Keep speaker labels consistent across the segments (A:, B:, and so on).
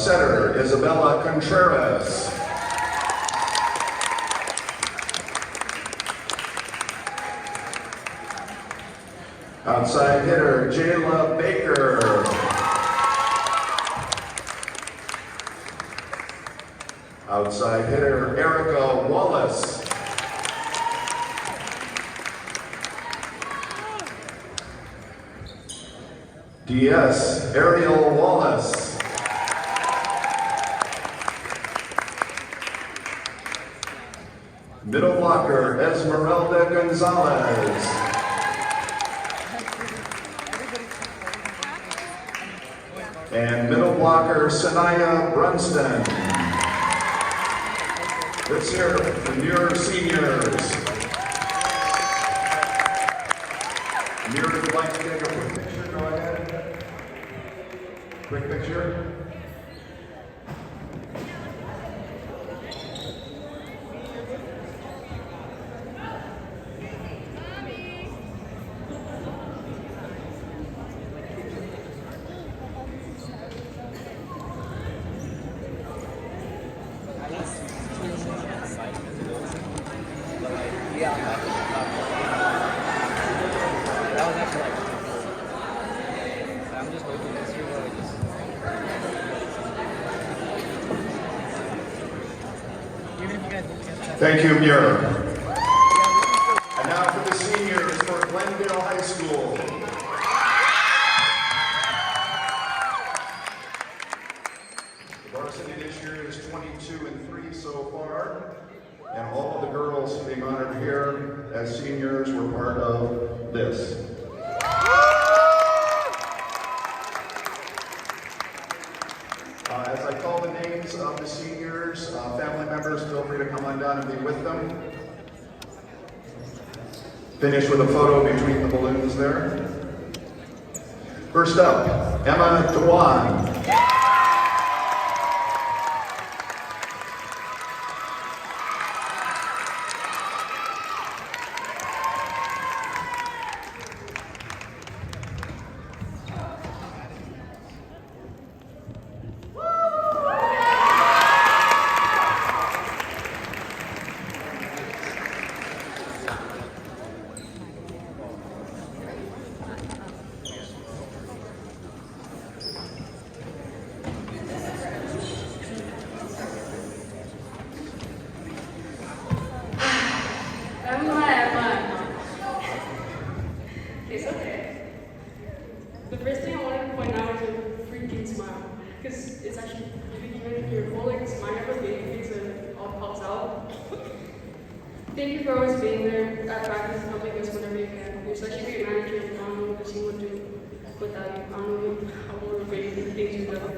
A: Setter Isabella Contreras. Outside hitter Jayla Baker. Outside hitter Erica Wallace. DS Ariel Wallace. Middle blocker Esmeralda Gonzalez. And middle blocker Sanaya Brunston. Let's hear the Muir seniors. Muir, if you'd like to take a quick picture, go ahead. Quick picture. Thank you, Muir. And now for the seniors for Glendale High School. The varsity this year is 22-3 so far, and all of the girls being honored here as seniors were part of this. As I call the names of the seniors, family members, feel free to come on down and be with them. Finish with a photo between the balloons there. First up, Emma Dewan.
B: It's okay. The first thing I wanted to point out is your freaking smile. Because it's actually really good. Your whole like smile of a baby face and it all pops out. Thank you for always being there at practice and helping us whenever you can. You're such a great manager and I don't know what the team would do without you. I don't know how motivating things you've done.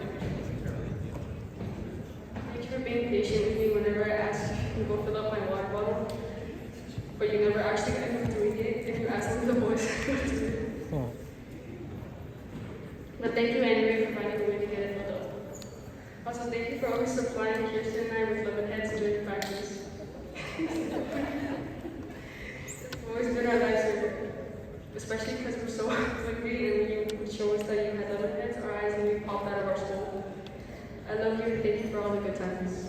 B: Thank you for being patient with me whenever I asked you to go fill up my water bottle. But you never actually got into doing it if you asked them the boys. But thank you anyway for finding a way to get it filled up. Also, thank you for always supplying Kirsten and I with lemon heads during practice. It's always been our lifesaver, especially because we're so hungry and when you would show us that you had lemon heads, our eyes and we popped out of our school. I love you and thank you for all the good times.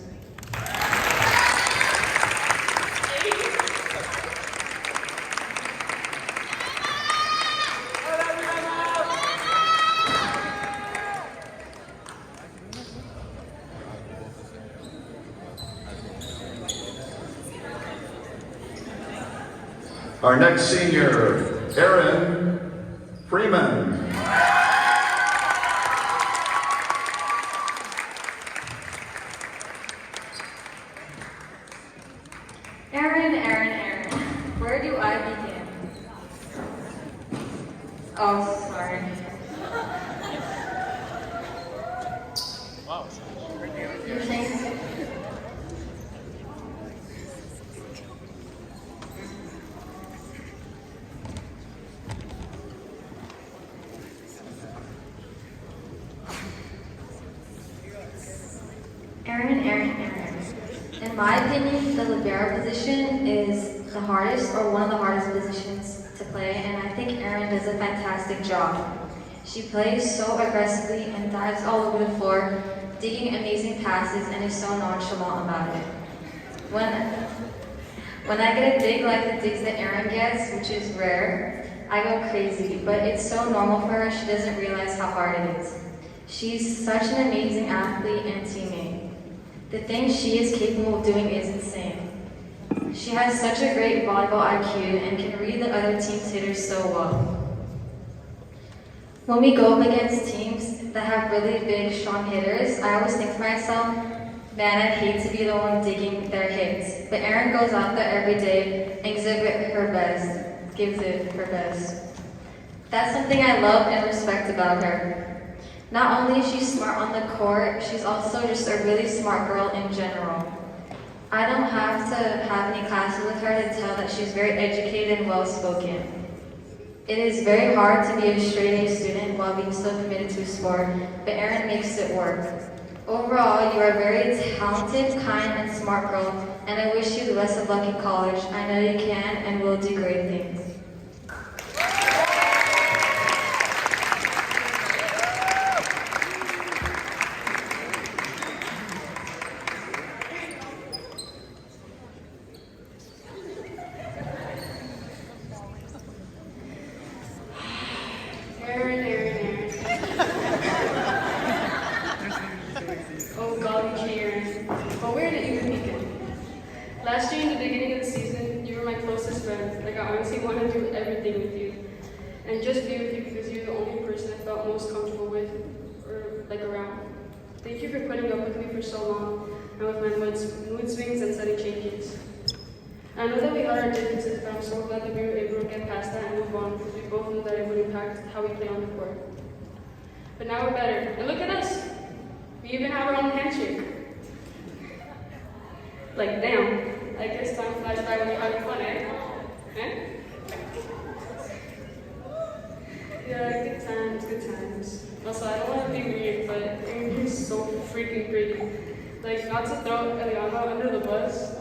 A: Our next senior, Erin Freeman.
C: Erin, where do I begin? Oh, sorry.
D: Wow.
C: You're saying? Erin. In my opinion, the libero position is the hardest or one of the hardest positions to play, and I think Erin does a fantastic job. She plays so aggressively and dives all over the floor, digging amazing passes, and is so nonchalant about it. When I get a dig like the digs that Erin gets, which is rare, I go crazy, but it's so normal for her, she doesn't realize how hard it is. She's such an amazing athlete and teammate. The things she is capable of doing is insane. She has such a great volleyball IQ and can read the other team's hitters so well. When we go up against teams that have really big, strong hitters, I always think to myself, man, I'd hate to be the one digging their hits. But Erin goes out there every day and gives it her best. That's something I love and respect about her. Not only is she smart on the court, she's also just a really smart girl in general. I don't have to have any classes with her to tell that she's very educated and well-spoken. It is very hard to be a straight-A student while being so committed to a sport, but Erin makes it work. Overall, you are a very talented, kind, and smart girl, and I wish you the best of luck in college. I know you can and will do great things.
B: Erin. Oh golly gee, Erin. Well, where did you even begin? Last year in the beginning of the season, you were my closest friend. Like I honestly wanted to do everything with you. And just be with you because you're the only person I felt most comfortable with or like around. Thank you for putting up with me for so long and with my mood swings and sudden changes. I know that we had our differences, but I'm so glad that we were able to get past that and move on because we both knew that it would impact how we play on the court. But now we're better. And look at us. We even have our own handshake. Like, damn. I guess time flies by when you're having fun, eh? Eh? Yeah, good times, good times. Also, I don't want to be weird, but you're so freaking pretty. Like, not to throw Eliana under the bus.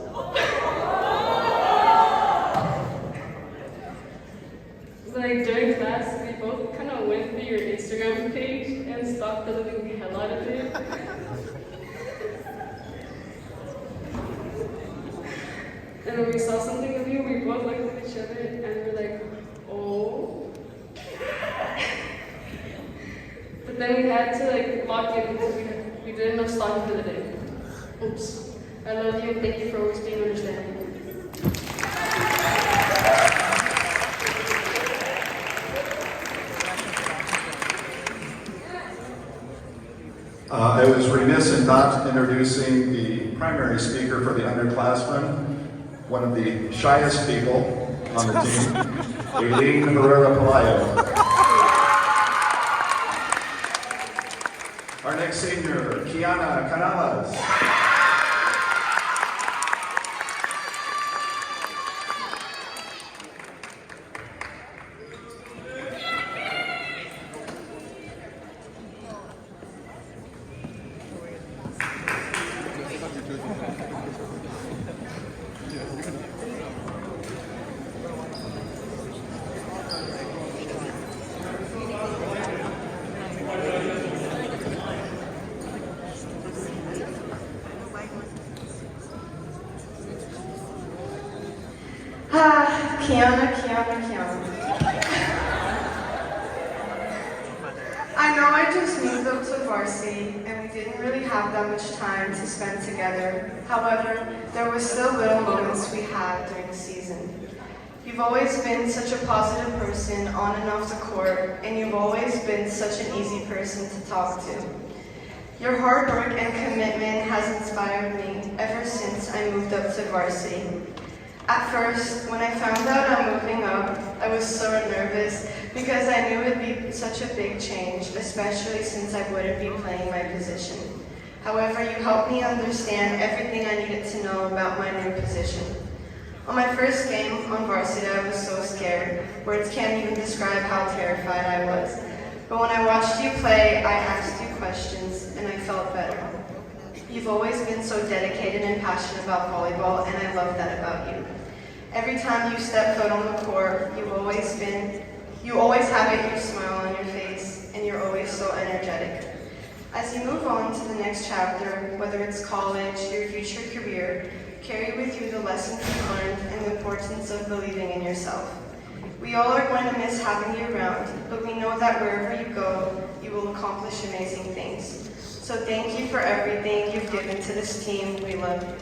B: Like, during class, we both kind of went through your Instagram page and stalked the living hell out of it. And when we saw something of you, we both looked at each other and we're like, oh. But then we had to like lock in because we did enough stalking for the day. Oops. I love you and thank you for always being understanding.
A: I was remiss in not introducing the primary speaker for the underclassmen, one of the shyest people on the team, Aileen Herrera-Pelayo. Our next senior, Kiana Canales.
E: Kiana. I know I just moved up to varsity and we didn't really have that much time to spend together. However, there were still little moments we had during the season. You've always been such a positive person on and off the court, and you've always been such an easy person to talk to. Your hard work and commitment has inspired me ever since I moved up to varsity. At first, when I found out I'm moving up, I was so nervous because I knew it would be such a big change, especially since I wouldn't be playing my position. However, you helped me understand everything I needed to know about my new position. On my first game on varsity, I was so scared. Words can't even describe how terrified I was. But when I watched you play, I asked you questions and I felt better. You've always been so dedicated and passionate about volleyball, and I love that about you. Every time you step foot on the court, you always have a huge smile on your face, and you're always so energetic. As you move on to the next chapter, whether it's college, your future career, carry with you the lessons you learned and the importance of believing in yourself. We all are going to miss having you around, but we know that wherever you go, you will accomplish amazing things. So thank you for everything you've given to this team. We love you.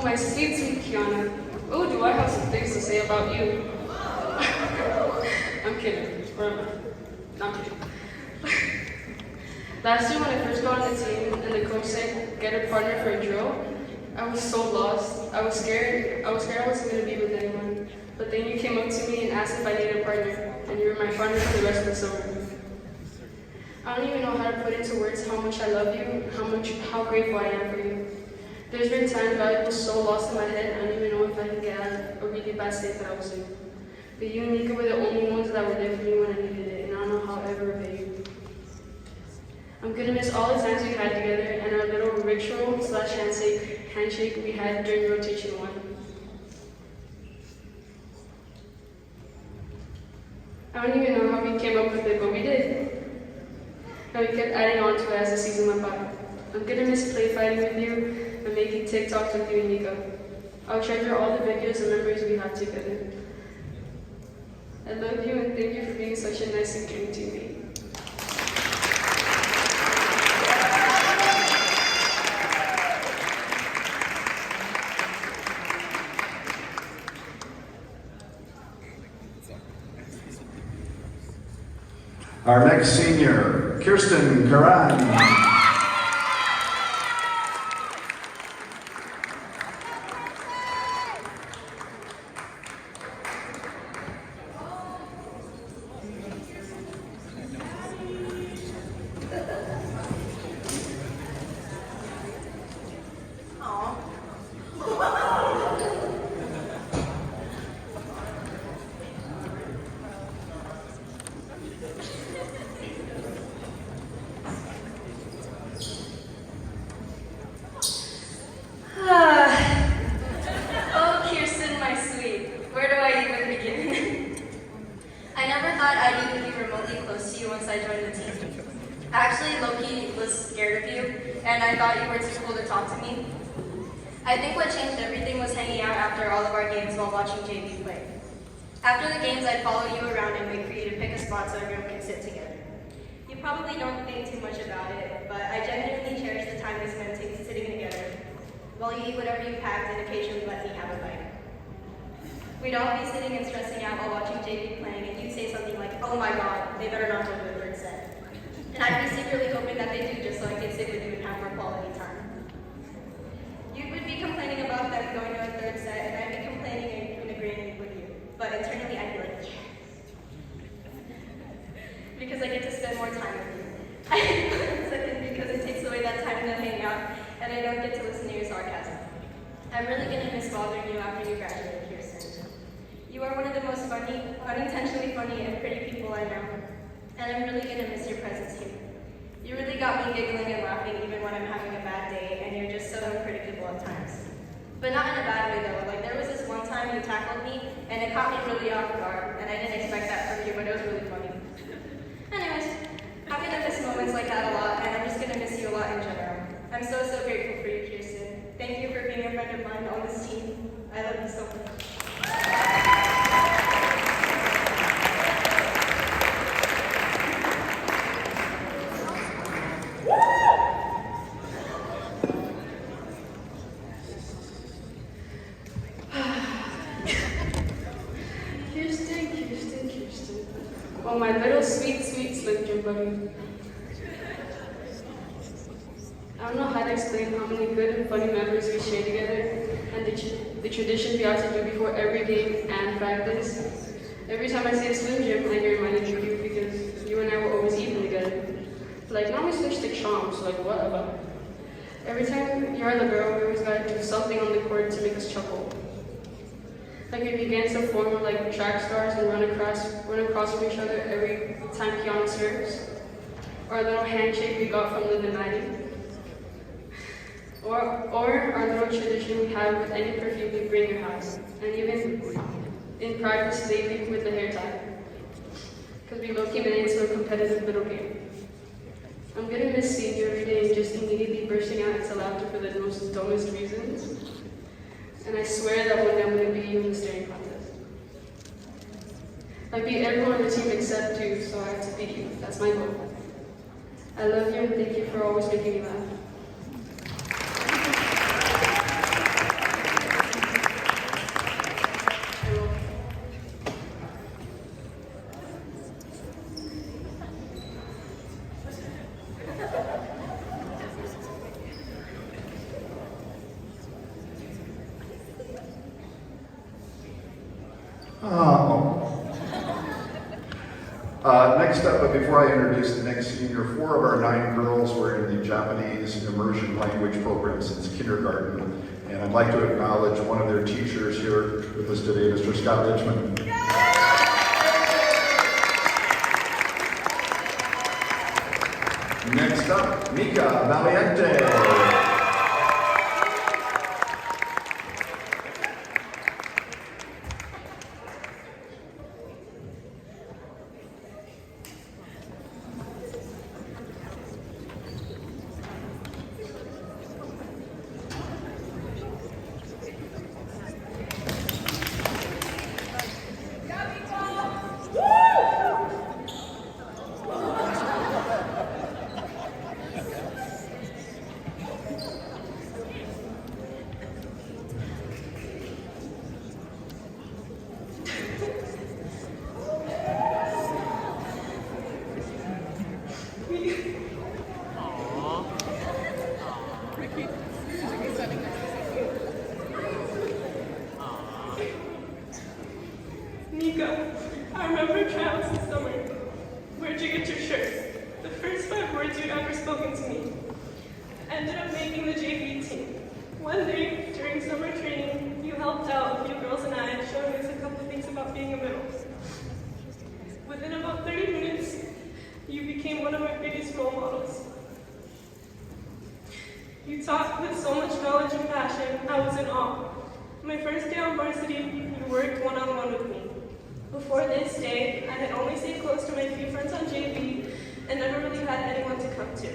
B: My sweet Kiana. Oh, do I have some things to say about you? I'm kidding. Or am I? No, I'm kidding. Last year when I first got on the team and the coach said, get a partner for a drill, I was so lost. I was scared. I wasn't going to be with anyone. But then you came up to me and asked if I needed a partner, and you were my partner for the rest of the summer. I don't even know how to put into words how much I love you, how grateful I am for you. There's been times where I was so lost in my head, I don't even know if I can get out of a really bad state that I was in. But you and Nika were the only ones that were there for me when I needed it, and I don't know how I'll ever repay you. I'm gonna miss all the times we had together and our little ritual/handshake we had during rotation 1. I don't even know how we came up with it, but we did. And we kept adding on to it as the season went by. I'm gonna miss play fighting with you and making TikToks with you and Nico. I'll treasure all the videos and memories we had together. I love you and thank you for being such a nice and caring teammate.
A: Our next senior, Kirsten Karan.
C: Oh, Kirsten, my sweet. Where do I even begin? I never thought I'd even be remotely close to you once I joined the team. Actually, low-key was scared of you, and I thought you were too cool to talk to me. I think what changed everything was hanging out after all of our games while watching JV play. After the games, I'd follow you around and wait for you to pick a spot so everyone could sit together. You probably don't think too much about it, but I genuinely cherish the time we spent sitting together while you eat whatever you packed and occasionally let me have a bite. We'd all be sitting and stressing out while watching JV playing, and you'd say something like, "Oh my God, they better not go to the third set." And I'd be secretly hoping that they do just so I could sit with you and have more quality time. You would be complaining about them going to a third set, and I'd be complaining and agreeing with you. But internally, I'd be like, yes. Because I get to spend more time with you. I hate the second because it takes away that time to hang out, and I don't get to listen to your sarcasm. I'm really going to miss bothering you after you graduate, Kirsten. You are one of the most funny, unintentionally funny and pretty people I know, and I'm really going to miss your presence here. You really got me giggling and laughing even when I'm having a bad day, and you're just so unpredictable at times. But not in a bad way though. Like there was this one time you tackled me, and it caught me really off guard, and I didn't expect that from you, but it was really funny. Anyways, I'm going to miss moments like that a lot, and I'm just going to miss you a lot in general. I'm so grateful for you, Kirsten. Thank you for being a friend of mine on this team. I love you so much.
B: Kirsten. Oh, my little sweet Slim Jim buddy. I don't know how to explain how many good and funny memories we share together, and the tradition we have to do before every game and practice. Every time I see a Slim Jim, I get reminded of you because you and I were always eating together. Like, now we switched to charms, like whatever. Every time you're the girl, we always gotta do something on the court to make us chuckle. Like we began to form like track stars and run across from each other every time Kiana serves. Or a little handshake we got from the Maddie. Or our little tradition we have with any perfume we bring your house. And even in practice lately with the hair tie. Because we low-key made it into a competitive little game. I'm gonna miss seeing you every day and just immediately bursting out into laughter for the most dumbest reasons. And I swear that one day I'm gonna beat you in the staring contest. I beat everyone on the team except you, so I have to beat you. That's my goal. I love you and thank you for always making me laugh.
A: Next up, but before I introduce the next senior, 4 of our 9 girls were in the Japanese immersion language program since kindergarten. And I'd like to acknowledge one of their teachers here with us today, Mr. Scott Richmond. Next up, Mika Valiente.
B: ended up making the JV team. One day, during summer training, you helped out a few girls and I, showing us a couple things about being a middle. Within about 30 minutes, you became one of my biggest role models. You taught with so much knowledge and passion, I was in awe. My first day on varsity, you worked one-on-one with me. Before this day, I had only stayed close to my few friends on JV and never really had anyone to come to.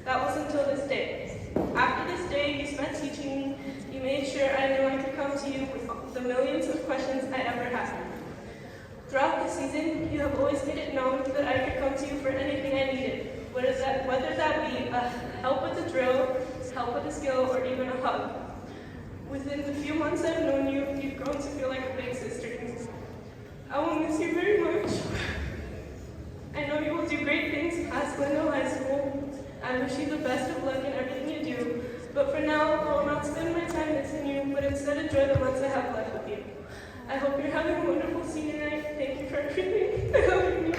B: That was until this day. After this day you spent teaching me, you made sure I knew I could come to you with the millions of questions I ever had. Throughout the season, you have always made it known that I could come to you for anything I needed, whether that be help with the drill, help with a skill, or even a hug. Within the few months I've known you, you've grown to feel like a big sister to me. I will miss you very much. I know you will do great things past Glendale High School. I wish you the best of luck in everything you do, but for now, I will not spend my time missing you, but instead enjoy the months I have left with you. I hope you're having a wonderful senior night. Thank you for everything. I love you.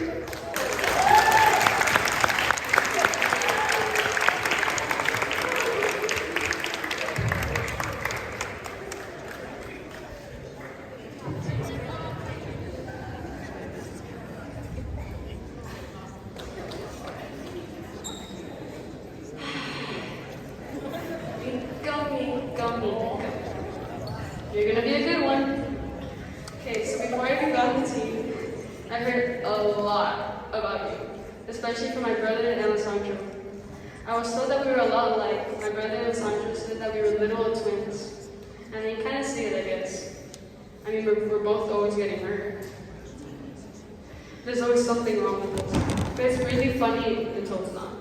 B: You're gonna be a good one. Okay, so before I even got on the team, I heard a lot about you, especially from my brother and Alessandro. I was told that we were a lot alike. My brother Alessandro said that we were literal twins. And they kind of see it, I guess. I mean, we're both always getting hurt. There's always something wrong with us. But it's really funny until it's not.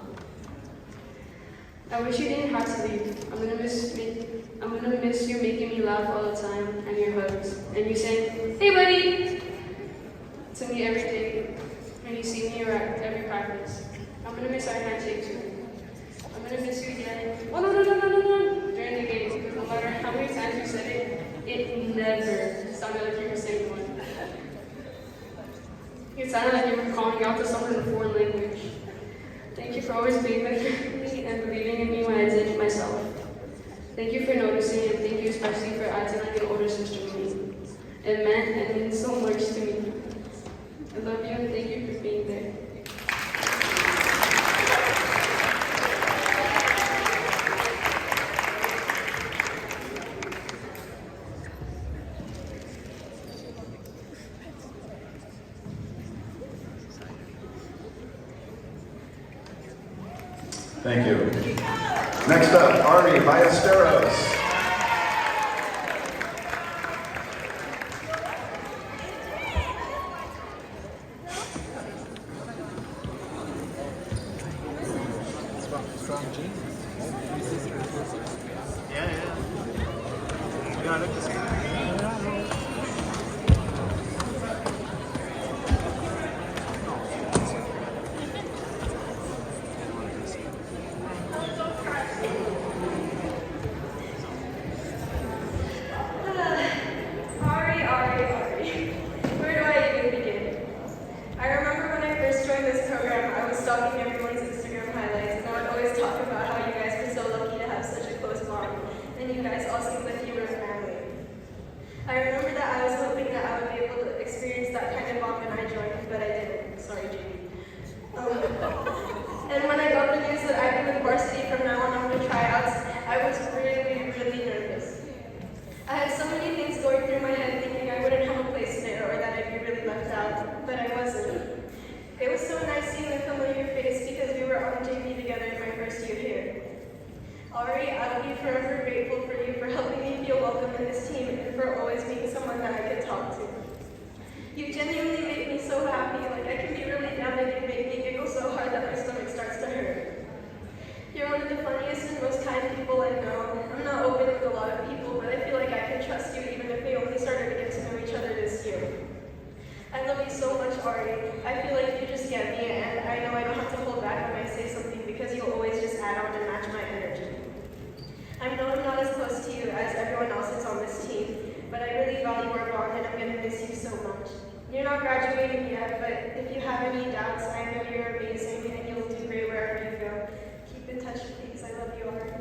B: I wish you didn't have to leave. I'm gonna miss you making me laugh all the time, and your hugs, and you saying, "Hey, buddy," to me every day when you see me at every practice. I'm gonna miss our handshake too. I'm gonna miss you again. Oh no during the game, because no matter how many times you said it never sounded like you were saying one. It sounded like you were calling out to someone in a foreign language. Thank you for always being there for me and believing in me when I didn't myself. Thank you for noticing, and thank you especially for acting like an older sister to me. It meant and means so much to me. I love you and thank you for being there.
A: Thank you. Next up, Ari Ballesteros.
D: Strong jeans. Yeah. You gotta look the same.
B: Stalking everyone's Instagram highlights, and I would always talk about how you guys were so lucky to have such a close bond, and you guys all seemed like you were a family. I remember that I was hoping that I would be able to experience that kind of bond when I joined, but I didn't. Sorry, Jamie. And when I got the news that I'd be with varsity from now on the tryouts, I was really, really nervous. I had so many things going through my head thinking I wouldn't have a place there or that I'd be really left out, but I wasn't. It was so nice seeing a familiar face because we were on JV together in my first year here. Ari, I will be forever grateful for you for helping me feel welcome in this team and for always being someone that I could talk to. You genuinely make me so happy, like I can be really down and you make me giggle so hard that my stomach starts to hurt. You're one of the funniest and most kind people I know. I'm not open with a lot of people, but I feel like I can trust you even if we only started to get to know each other this year. I love you so much, Ari. I feel like you just get me, and I know I don't have to hold back when I say something because you'll always just add on and match my energy. I know I'm not as close to you as everyone else is on this team, but I really value our bond and I'm going to miss you so much. You're not graduating yet, but if you have any doubts, I know you're amazing and you'll do great wherever you go. Keep in touch, please. I love you, Ari.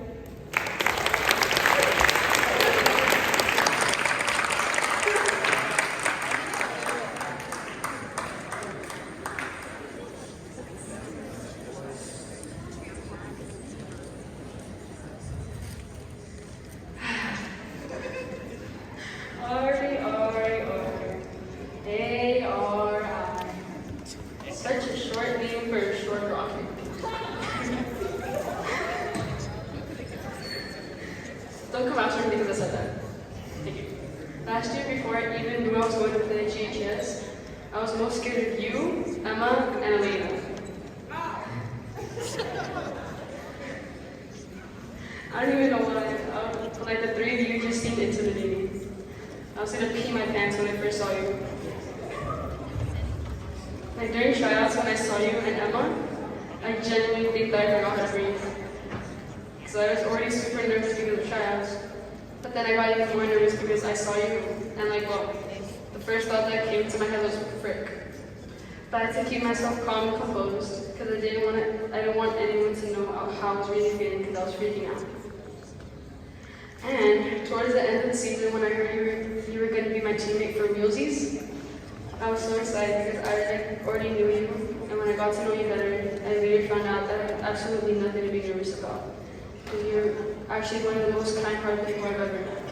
B: Don't come after me because I said that. Thank you. Last year, before I even knew I was going to play GHS, I was most scared of you, Emma, and Elena. I don't even know why. But like the three of you just seemed intimidating. I was gonna pee my pants when I first saw you. Like during tryouts when I saw you and Emma, I genuinely think that I forgot how to breathe. So I was already super nervous because of tryouts. But then I got even more nervous because I saw you and like, well, the first thought that came to my head was frick. But I had to keep myself calm and composed because I didn't want anyone to know how I was really feeling because I was freaking out. And towards the end of the season when I heard you were going to be my teammate for realsies, I was so excited because I already knew you, and when I got to know you better, I later found out that I had absolutely nothing to be nervous about. Because you're actually one of the most kind-hearted people I've ever met.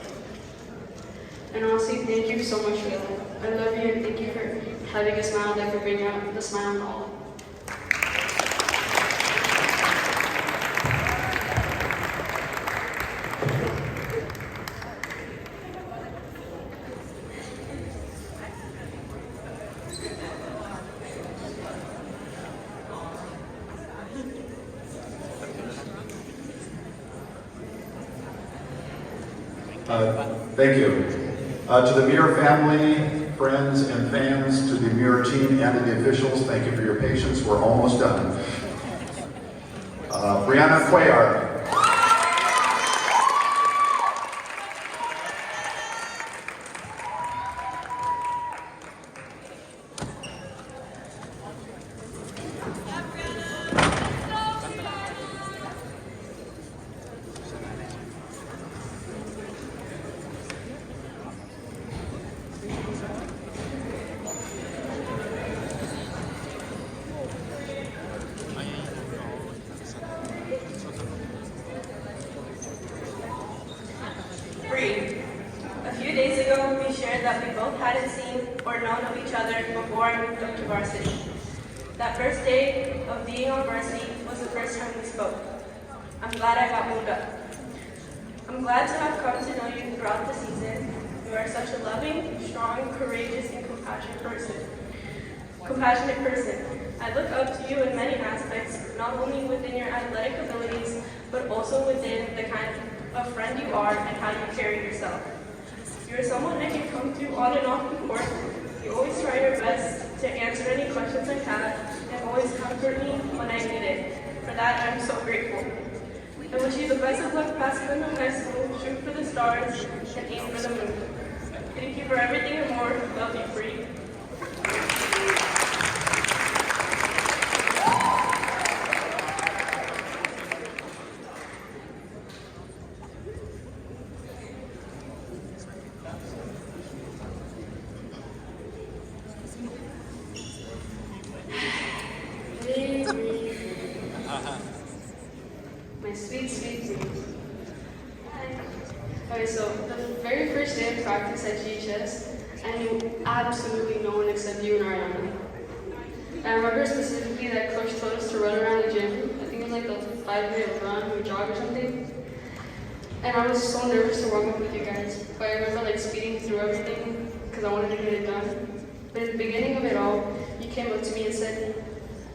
B: And honestly, thank you so much for that. I love you and thank you for having a smile that could bring out the smile in all.
A: Thank you. To the Muir family, friends, and fans, to the Muir team and to the officials, thank you for your patience. We're almost done. Brianna Cuellar.
F: A few days ago, we shared that we both hadn't seen or known of each other before I moved up to varsity. That first day of being on varsity was the first time we spoke. I'm glad I got moved up. I'm glad to have come to know you throughout the season. You are such a loving, strong, courageous, and compassionate person. I look up to you in many aspects, not only within your athletic abilities, but also within the kind of friend you are and how you carry yourself. You're someone I can come to on and off the court. You always try your best to answer any questions I have and always comfort me when I need it. For that, I'm so grateful. I wish you the best of luck past Glendale High School, shoot for the stars, and aim for the moon. Thank you for everything and more. Love you, Bree.
B: My sweet, sweet Bree. Okay, so the very first day of practice at GHS, I knew absolutely no one except you and Ariana. I remember specifically that coach told us to run around the gym. I think it was like a 5-minute run or jog or something. And I was so nervous to warm up with you guys. But I remember like speeding through everything because I wanted to get it done. But in the beginning of it all, you came up to me and said,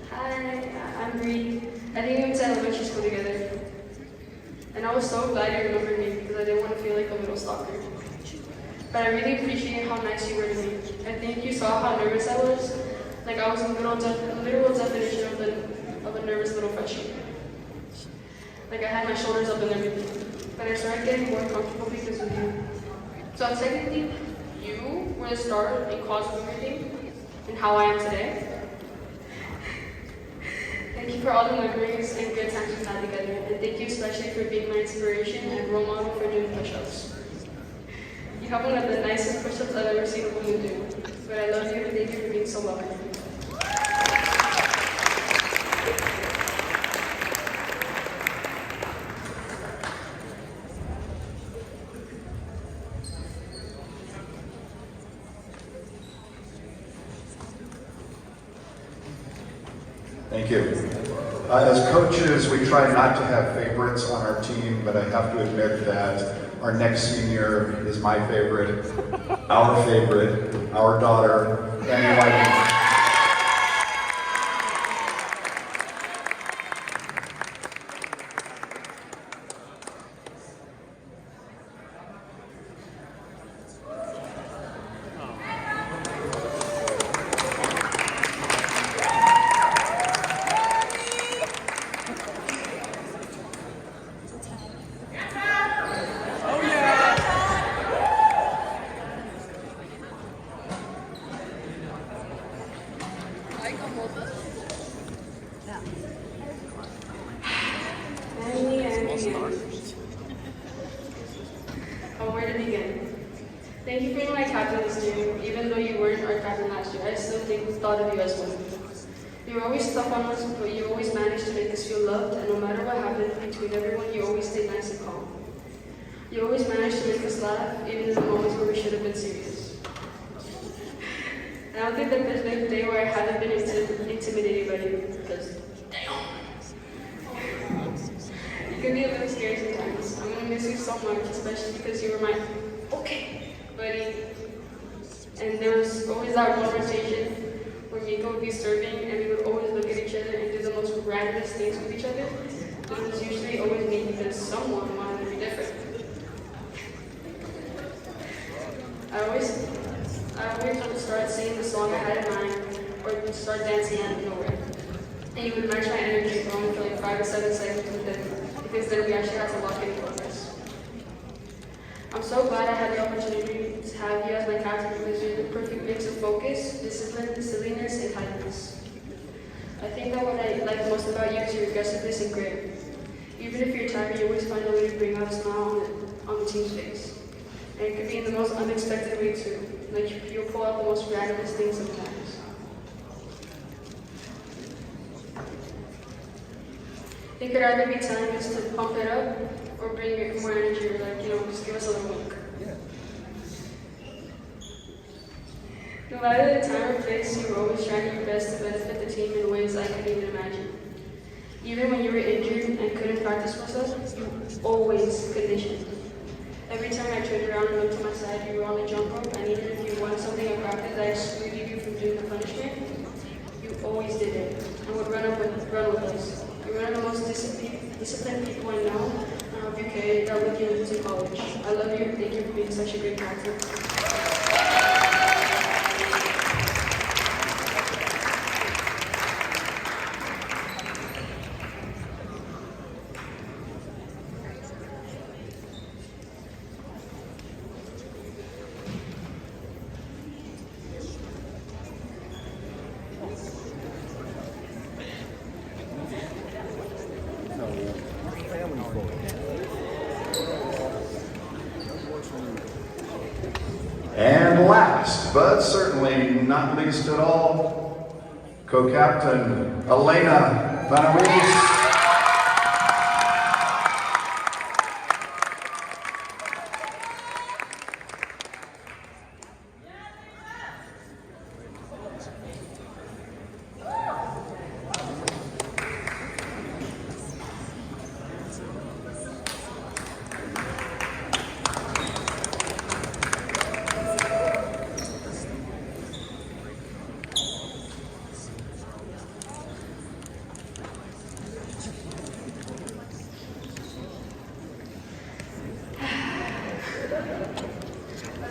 B: "Hi, I'm Bree." I think we went to elementary school together. And I was so glad you remembered me because I didn't want to feel like a little stalker. But I really appreciate how nice you were to me. I think you saw how nervous I was. Like I was a literal definition of a nervous little freshie. Like I had my shoulders up and everything. But I started getting more comfortable because of you. So technically, you were the start and cause of everything and how I am today. Thank you for all the memories and good times we've had together. And thank you especially for being my inspiration and role model for doing push-ups. You have one of the nicest push-ups I've ever seen a woman do. But I love you and thank you for being so loving.
A: Thank you. As coaches, we try not to have favorites on our team, but I have to admit that our next senior is my favorite, our daughter, Emmy Whiting.
B: Oh, where to begin? Thank you for being my captain this year. Even though you weren't our captain last year, I still thought of you as one. You were always tough on us, but you always managed to make us feel loved, and no matter what happened between everyone, you always stayed nice and calm. You always managed to make us laugh, even in the moments where we should have been serious. I don't think that there's been a day where I haven't been intimidated by you, because damn. You can be a little scary sometimes. I'm gonna miss you so much, especially because you were my okay buddy. And there was always that one rotation where Miko would be serving and we would always look at each other and do the most randomest things with each other. And it was usually always me because someone wanted to be different. I always would start singing the song I had in mind or would start dancing out of nowhere. And you would match my energy going for like 5 to 7 seconds with it, because then we actually had to lock in focus. I'm so glad I had the opportunity to have you as my captain because you're the perfect mix of focus, discipline, silliness, and kindness. I think that what I like most about you is your aggressiveness and grit. Even if you're tired, you always find a way to bring out a smile on the team's face. And it could be in the most unexpected way too. Like you'll pull out the most randomest things sometimes. It could either be telling us to pump it up or bring more energy, or like, just give us a little wink. No matter the time or place, you were always trying your best to benefit the team in ways I couldn't even imagine. Even when you were injured and couldn't practice with us, you always conditioned. Every time I turned around and looked to my side, you were on the jump rope, and even if you won something in practice that excluded you from doing the punishment, you always did it and would run with us. You're one of the most disciplined people I know, and I hope you carried that with you into college. I love you and thank you for being such a great captain.
A: And last, but certainly not least at all, co-captain Elena Vanawies.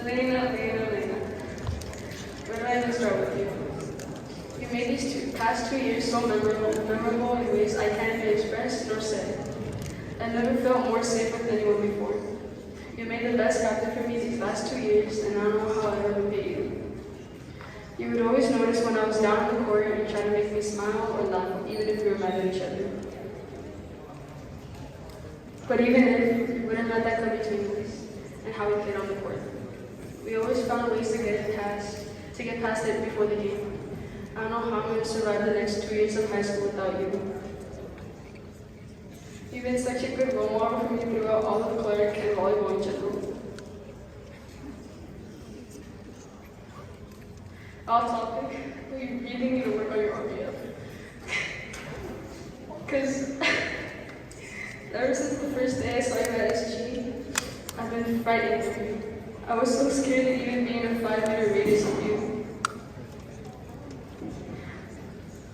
A: Elena. Where do I even start with you? You made these past 2 years so memorable in ways I can't even express nor say. I never felt more safe with anyone before. You made the best captain for me these last 2 years, and I don't know how I'll ever repay you. You would always notice when I was down in the corner and try to make me smile or laugh, even if we were mad at each other. But even if, you wouldn't let that come between us and how we played on the court. We always found ways to get past it before the game. I don't know how I'm going to survive the next 2 years of high school without you. You've been such a good role model for me throughout all of Clark and volleyball in general. Off topic, you really need to work on your RPF.
B: frightening for me. I was so scared to even be in a 5-meter radius of you.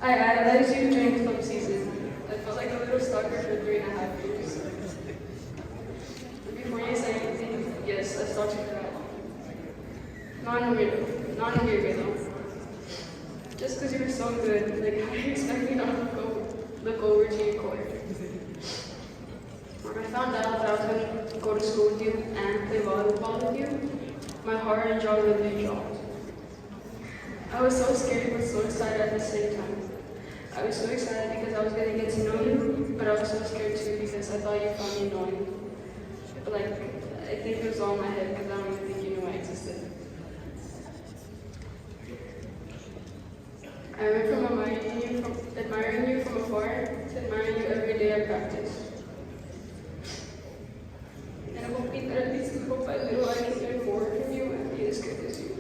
B: I idolized you during club season. I felt like a little stalker for 3.5 years. Before you say anything, yes, I stalked you for that long. Not in a weird way though. Just because you were so good, like how do you expect me not to look over to your court? When I found out that I was going to go to school with you and play volleyball with you, my heart and jaw literally dropped. I was so scared but so excited at the same time. I was so excited because I was going to get to know you, but I was so scared too because I thought you found me annoying. But like, I think it was all in my head because I don't even think you knew I existed. I went from admiring you from afar to admiring you every day at practice. And I'm hoping that at least little by little I can learn more from you and be as good as you.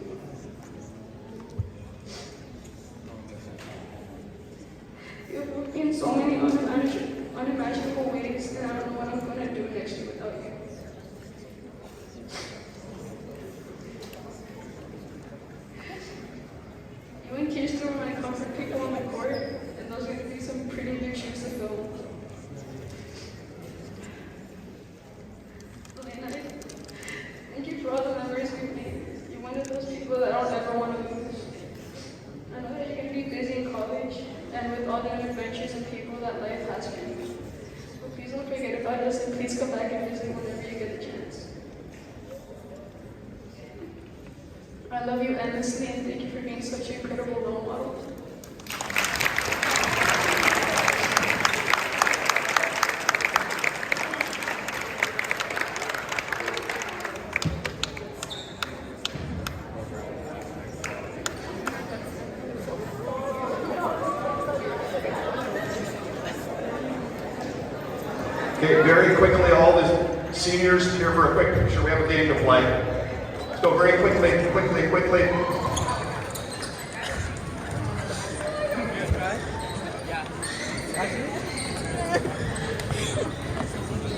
B: You have helped me in so many unimaginable ways, and I don't know what I'm going to do next year without you. You and Kirsten were my comfort people on the court, and those are going to be some pretty big shoes to fill. Thank you for all the memories we've made. You're one of those people that I don't ever want to lose. I know that you're going to be busy in college and with all the adventures and people that life has for you. But please don't forget about us and please come back and visit whenever you get a chance. I love you endlessly and thank you for being such an incredible role model.
A: Okay, very quickly, all the seniors here for a quick picture. We have a game to play. Let's go very quickly.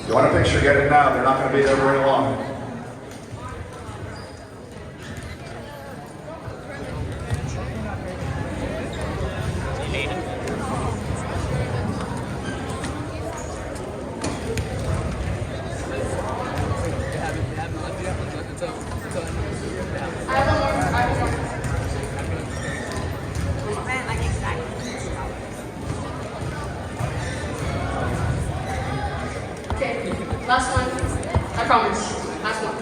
A: You want a picture, get it now. They're not going to be there very long.
B: Okay, last one. I promise. Last one.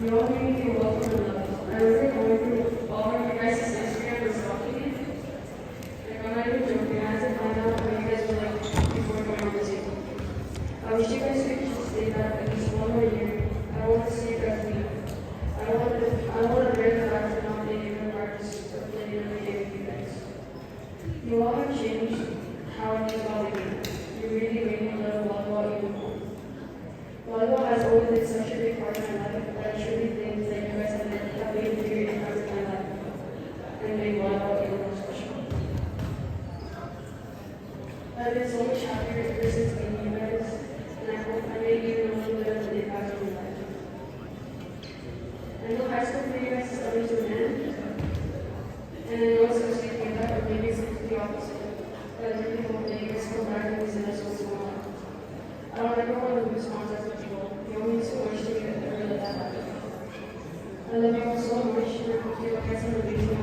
B: You all made me feel welcome and loved. I remember going through all of your guys' Instagram and stalking it. And I'm not even joking, I had to find out what you guys were like before going on the table. I wish you guys could stay back at least one more year. I want to see you guys leave. I want to break the fact of not being able to practice or play every day with you guys. You all have changed how I think about the game. You really made me love volleyball even more. Volleyball has always been such a big part of my life that I truly think that you guys have made a big impact in my life and made volleyball even more special. I've been so much happier ever since meeting you guys, and I hope I made you a little bit of an impact on my life. I know high school for you guys is coming to an end, and I know it's going to be like that, but maybe it's the opposite. But I really hope that you guys come back and visit us once in a while. I don't ever want to lose contact with you all. You owe me so much to ever let that happen. I love you all so much, and I hope you guys have a amazing